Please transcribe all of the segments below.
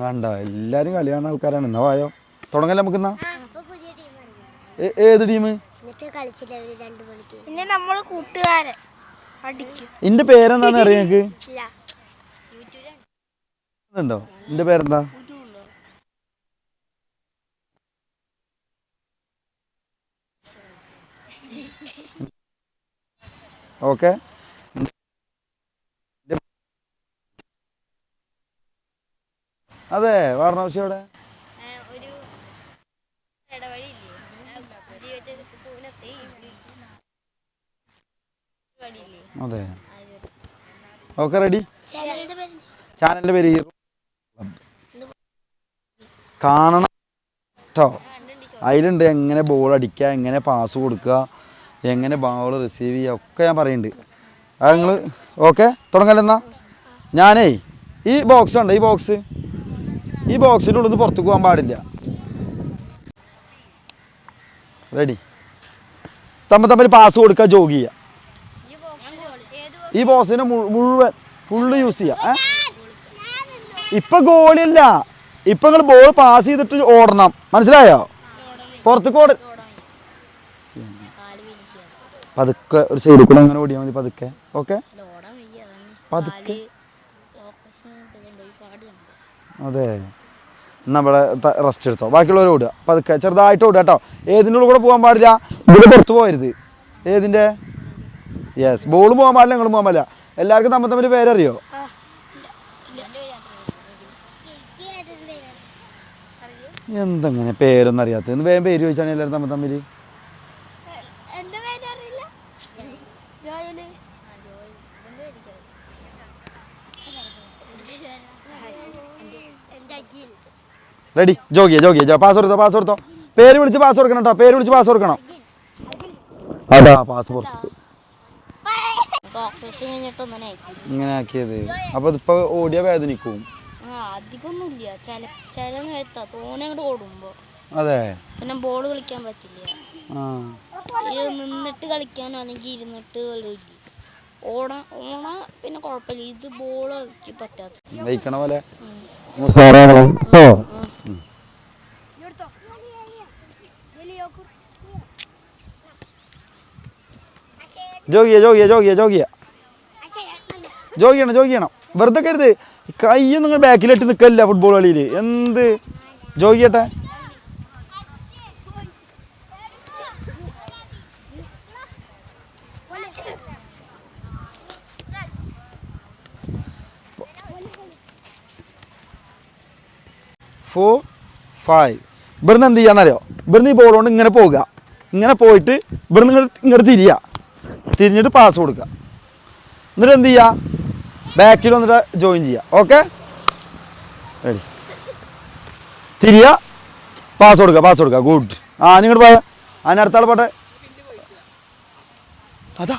വേണ്ട എല്ലാരും കളി കാണുന്ന ആൾക്കാരാണ്. എന്നാ വായോ തുടങ്ങല്ലേ നമുക്ക്. എന്നാ ഏത് ടീം? എന്റെ പേരെന്താന്ന് അറിയാം നിങ്ങക്ക്? ഉണ്ടോ? എന്റെ പേരെന്താ? ഓക്കെ, അതെ. വാരണാസി എവിടെ? അതെ, ഓക്കെ, റെഡി. ചാനലിന്റെ പേര് കാണണം കേട്ടോ. അതിലുണ്ട് എങ്ങനെ ബോൾ അടിക്കുക, എങ്ങനെ പാസ് കൊടുക്കുക, എങ്ങനെ ബോൾ റിസീവ് ചെയ്യുക, ഒക്കെ ഞാൻ പറയുന്നുണ്ട്. അത് നിങ്ങൾ ഓക്കെ തുടങ്ങലെന്നാ. ഞാനേ ഈ ബോക്സ് ഉണ്ട്, ഈ ബോക്സിൻ്റെ ഉള്ളിൽ നിന്ന് പുറത്തേക്ക് പോകാൻ പാടില്ല. റെഡി? തമ്മിൽ പാസ് കൊടുക്കുക, ജോഗ് ചെയ്യുക. ഈ ബോക്സിനെ മുഴുവൻ ഫുള്ള് യൂസ് ചെയ്യുക. ഇപ്പം ഗോളിയല്ല, ഇപ്പം നിങ്ങൾ ബോൾ പാസ് ചെയ്തിട്ട് ഓടണം, മനസ്സിലായോ? പുറത്തേക്ക് പതുക്കെ ഒരു സൈഡിൽ കൂടെ അങ്ങനെ ഓടിയാൽ മതി, പതുക്കെ. ഓക്കെ, പതുക്കെ. അതെ, നമ്മളെ റെസ്റ്റ് എടുത്തോ. ബാക്കിയുള്ളവർ ഓടുക, പതുക്കെ ചെറുതായിട്ട് ഓടുക കേട്ടോ. ഏതിൻ്റെ ഉള്ളിൽ കൂടെ പോകാൻ പാടില്ല, ഇവിടെ പുറത്ത് പോകരുത്. ഏതിൻ്റെ? യെസ്, ബോളും പോകാൻ പാടില്ല, നിങ്ങളും പോകാൻ പാടില്ല. എല്ലാവർക്കും തമ്മിൽ പേരറിയോ? എന്തെങ്ങനെ പേരൊന്നും അറിയാത്ത? ഇന്ന് വേഗം പേര് ചോദിച്ചാണ് എല്ലാവരും തമ്മിൽ. റെഡി? ജോഗിയ പാസ് കൊടുത്തോ. പേര് വിളിച്ച് പാസ് കൊടുക്കണം കേട്ടോ, പേര് വിളിച്ച് പാസ് കൊടുക്കണം. അതാ പാസ് പുറത്ത് ഇങ്ങനെ ആക്കിയത്. അപ്പൊ ഇതിപ്പോ ഓടിയ വേദനിക്കും. അതെ, പിന്നെ ബോൾ കളിക്കാൻ പറ്റില്ല. നിന്നിട്ട് കളിക്കാനോ അല്ലെങ്കിൽ ഇരുന്നിട്ട് ഓടാ പിന്നെ കുഴപ്പമില്ല. ഇത് ബോൾ കളിക്ക് പറ്റാത്ത വഹിക്കണ പോലെ. ജോഗിയണം. വെറുതെ കരുത്, കയ്യൊന്നും നിങ്ങൾ ബാക്കിലിട്ട് നിൽക്കല്ല ഫുട്ബോൾ കളിയിൽ. എന്ത് ജോഗിയട്ടെ. ഫോർ, 5. ഇവിടുന്ന് എന്ത് ചെയ്യാന്നറിയോ? ഇവിടുന്ന് ഈ ബോൾ കൊണ്ട് ഇങ്ങനെ പോകുക, ഇങ്ങനെ പോയിട്ട് ഇവിടുന്ന് ഇങ്ങോട്ട് തിരിഞ്ഞിട്ട് പാസ് കൊടുക്കുക. എന്നിട്ട് എന്ത് ചെയ്യുക? ബാക്കിൽ വന്നിട്ട് ജോയിൻ ചെയ്യുക. Okay, ready? തിരിയുക, പാസ് കൊടുക്കുക. ഗുഡ്. നിങ്ങോട്ട് പോയ അതിനടുത്താൾ പോട്ടെ. അതാ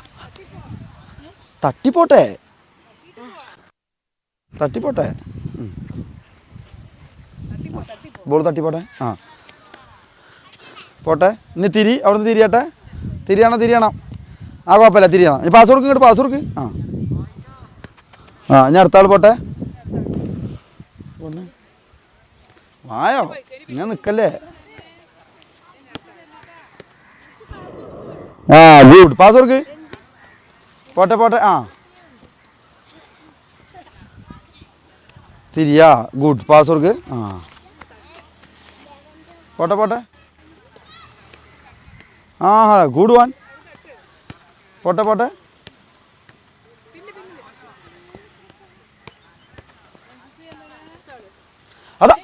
തട്ടിപ്പോട്ടെ. ബോൾ തട്ടിപ്പോട്ടെ. പോട്ടെ. ഇനി അവിടുന്ന് തിരിയട്ടെ. തിരിയണം. കുഴപ്പമില്ല, തിരിയണം. ഇനി പാസ് കൊടുക്ക്, ഇങ്ങോട്ട് പാസ് കൊടുക്ക്. ഇനി അടുത്ത ആൾ പോട്ടെ. വായോ, ഇങ്ങനെ നിൽക്കല്ലേ. ഗുഡ്. പാസ് കൊടുക്ക്. പോട്ടെ. തിരിയാ. ഗുഡ്. പാസ് കൊടുക്ക്. പോട്ടെ. Good one. പോട്ടെ. അതാ